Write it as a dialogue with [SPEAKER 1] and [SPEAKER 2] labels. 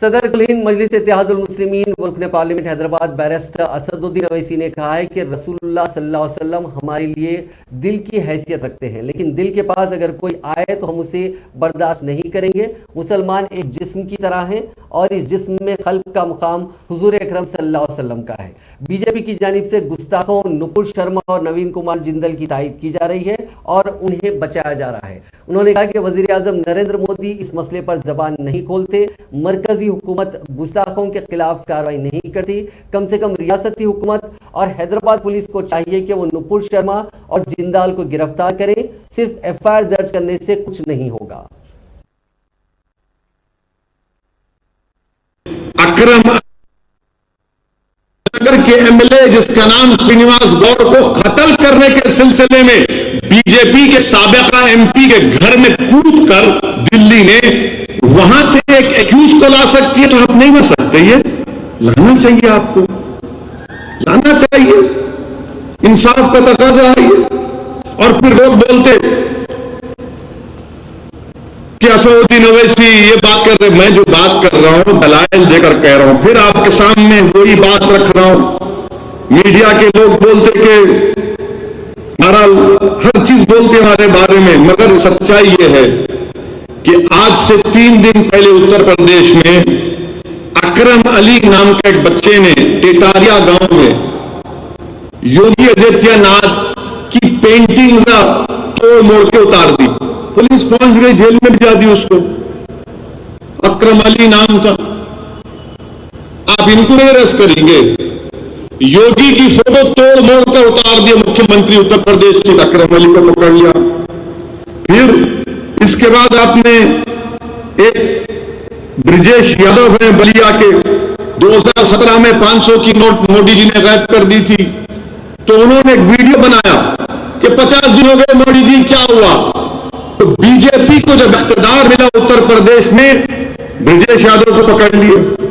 [SPEAKER 1] सदर हिंद मजलिस इत्तेहादुल मुस्लिमीन व रुकन पार्लियामेंट हैदराबाद बैरिस्टर असदुद्दीन अवैसी ने कहा है कि रसूलुल्लाह सल्लल्लाहु अलैहि वसल्लम हमारे लिए दिल की हैसियत रखते हैं, लेकिन दिल के पास अगर कोई आए तो हम उसे बर्दाश्त नहीं करेंगे। मुसलमान एक जिस्म की तरह हैं और इस जिस्म में खल्क का मुकाम हुजूर अकरम सल्लल्लाहु अलैहि वसल्लम का है। बीजेपी की जानिब से गुस्ताखों नुपुर शर्मा और नवीन कुमार जिंदल की तायद की जा रही है और उन्हें बचाया जा रहा है। उन्होंने कहा कि वजीर आजम नरेंद्र मोदी इस मसले पर जबान नहीं खोलते, मरकजी हुकूमत गुस्ताखों के खिलाफ कार्रवाई नहीं करती। कम से कम रियासती हुकूमत और हैदराबाद पुलिस को चाहिए कि वो नुपुर शर्मा और जिंदाल को गिरफ्तार करें। सिर्फ एफआईआर दर्ज करने से कुछ नहीं होगा।
[SPEAKER 2] अकरम नगर के एमएलए जिसका नाम श्रीनिवास गौर को कत्ल करने के सिलसिले में बीजेपी के साबिका एमपी के घर में कूदकर दिल्ली ने वहां से एक एक्यूज को ला सकती है, तो आप नहीं ला सकते। ये लाना चाहिए, आपको लाना चाहिए, इंसाफ का तकाजा है ये। और फिर लोग बोलते कि असदुद्दीन ओवैसी ये बात कर रहे, मैं जो बात कर रहा हूं दलाइल देकर कह रहा हूं, फिर आपके सामने वही बात रख रहा हूं। मीडिया के लोग बोलते कि हर चीज बोलते हमारे बारे में, मगर सच्चाई ये है कि आज से 3 दिन पहले उत्तर प्रदेश में अकरम अली नाम के एक बच्चे ने टेटारिया गांव में योगी आदित्यनाथ की पेंटिंग तोड़ मोड़ के उतार दी। पुलिस पहुंच गई, जेल में भिजा दी उसको। अकरम अली नाम था। आप इनको नहीं अरेस्ट करेंगे। योगी की फोटो तोड़ मोड़ कर उतार दिया मुख्यमंत्री उत्तर प्रदेश की, अकरम अली को पकड़ लिया। फिर इसके बाद आपने एक ब्रिजेश यादव है बलिया के, 2017 में 500 की नोट मोदी जी ने गायब कर दी थी, तो उन्होंने एक वीडियो बनाया कि 50 दिन हो गए मोदी जी, क्या हुआ। तो बीजेपी को जब इख्तियार मिला उत्तर प्रदेश में, ब्रिजेश यादव को पकड़ लिया।